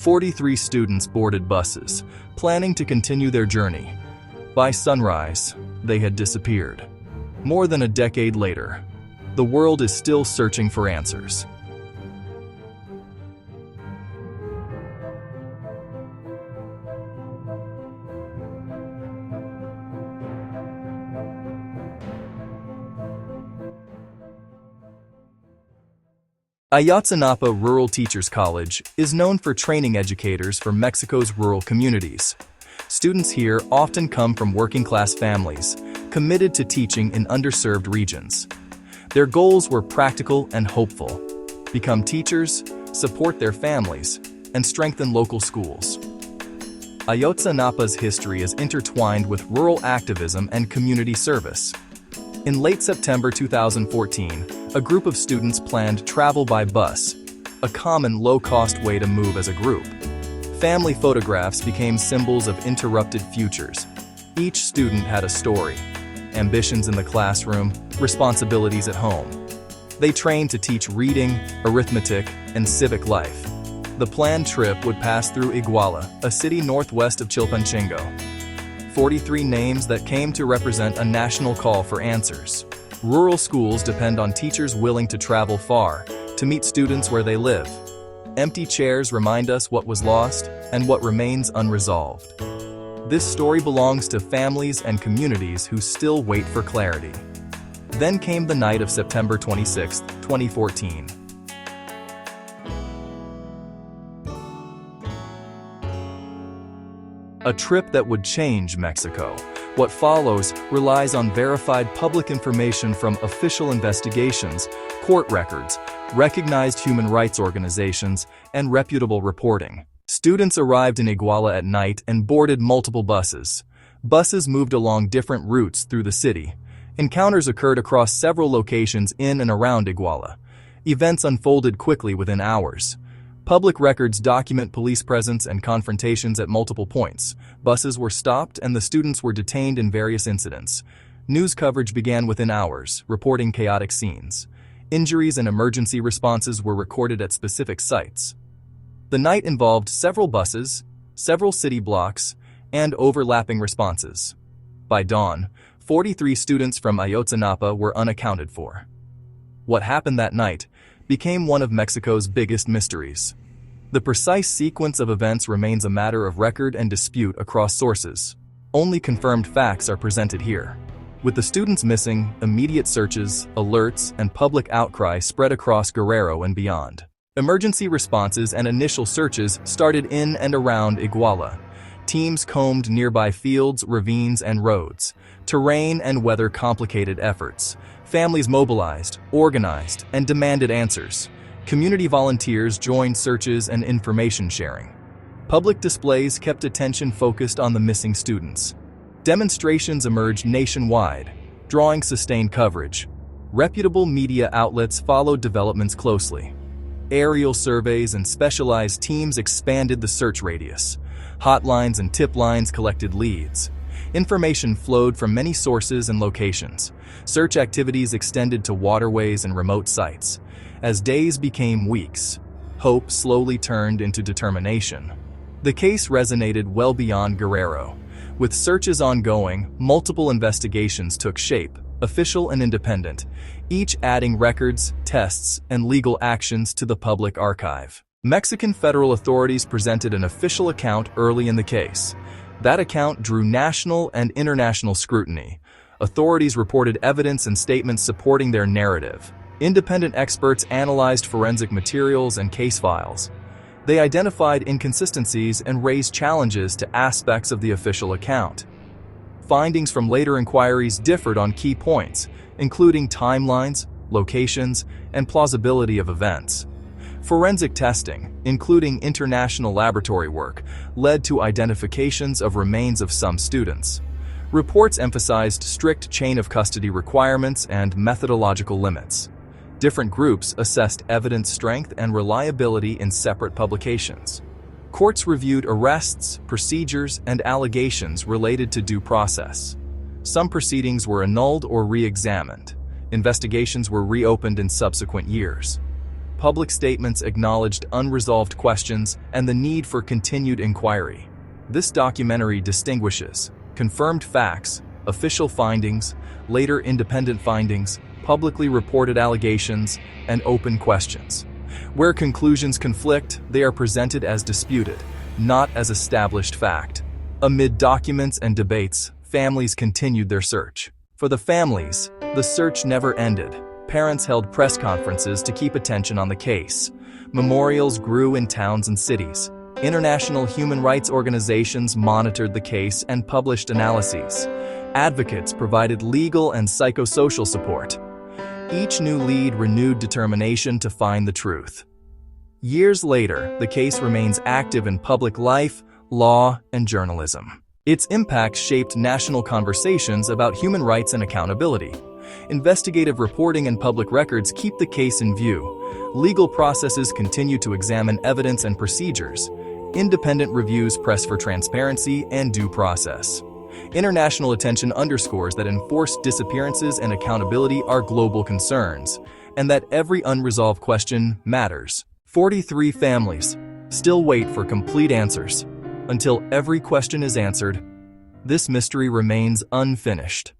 43 students boarded buses, planning to continue their journey. By sunrise, they had disappeared. More than a decade later, the world is still searching for answers. Ayotzinapa Rural Teachers College is known for training educators for Mexico's rural communities. Students here often come from working-class families, committed to teaching in underserved regions. Their goals were practical and hopeful: become teachers, support their families, and strengthen local schools. Ayotzinapa's history is intertwined with rural activism and community service. In late September 2014, a group of students planned travel by bus, a common low-cost way to move as a group. Family photographs became symbols of interrupted futures. Each student had a story: ambitions in the classroom, responsibilities at home. They trained to teach reading, arithmetic, and civic life. The planned trip would pass through Iguala, a city northwest of Chilpancingo. 43 names that came to represent a national call for answers. Rural schools depend on teachers willing to travel far to meet students where they live. Empty chairs remind us what was lost and what remains unresolved. This story belongs to families and communities who still wait for clarity. Then came the night of September 26, 2014. A trip that would change Mexico. What follows relies on verified public information from official investigations, court records, recognized human rights organizations, and reputable reporting. Students arrived in Iguala at night and boarded multiple buses. Buses moved along different routes through the city. Encounters occurred across several locations in and around Iguala. Events unfolded quickly within hours. Public records document police presence and confrontations at multiple points. Buses were stopped and the students were detained in various incidents. News coverage began within hours, reporting chaotic scenes. Injuries and emergency responses were recorded at specific sites. The night involved several buses, several city blocks, and overlapping responses. By dawn, 43 students from Ayotzinapa were unaccounted for. What happened that night became one of Mexico's biggest mysteries. The precise sequence of events remains a matter of record and dispute across sources. Only confirmed facts are presented here. With the students missing, immediate searches, alerts, and public outcry spread across Guerrero and beyond. Emergency responses and initial searches started in and around Iguala. Teams combed nearby fields, ravines, and roads. Terrain and weather complicated efforts. Families mobilized, organized, and demanded answers. Community volunteers joined searches and information sharing. Public displays kept attention focused on the missing students. Demonstrations emerged nationwide, drawing sustained coverage. Reputable media outlets followed developments closely. Aerial surveys and specialized teams expanded the search radius. Hotlines and tip lines collected leads. Information flowed from many sources and locations. Search activities extended to waterways and remote sites. As days became weeks, hope slowly turned into determination. The case resonated well beyond Guerrero. With searches ongoing, multiple investigations took shape, official and independent, each adding records, tests, and legal actions to the public archive. Mexican federal authorities presented an official account early in the case. That account drew national and international scrutiny. Authorities reported evidence and statements supporting their narrative. Independent experts analyzed forensic materials and case files. They identified inconsistencies and raised challenges to aspects of the official account. Findings from later inquiries differed on key points, including timelines, locations, and plausibility of events. Forensic testing, including international laboratory work, led to identifications of remains of some students. Reports emphasized strict chain of custody requirements and methodological limits. Different groups assessed evidence strength and reliability in separate publications. Courts reviewed arrests, procedures, and allegations related to due process. Some proceedings were annulled or re-examined. Investigations were reopened in subsequent years. Public statements acknowledged unresolved questions and the need for continued inquiry. This documentary distinguishes confirmed facts, official findings, later independent findings, publicly reported allegations, and open questions. Where conclusions conflict, they are presented as disputed, not as established fact. Amid documents and debates, families continued their search. For the families, the search never ended. Parents held press conferences to keep attention on the case. Memorials grew in towns and cities. International human rights organizations monitored the case and published analyses. Advocates provided legal and psychosocial support. Each new lead renewed determination to find the truth. Years later, the case remains active in public life, law, and journalism. Its impact shaped national conversations about human rights and accountability. Investigative reporting and public records keep the case in view. Legal processes continue to examine evidence and procedures. Independent reviews press for transparency and due process. International attention underscores that enforced disappearances and accountability are global concerns, and that every unresolved question matters. 43 families still wait for complete answers. Until every question is answered, this mystery remains unfinished.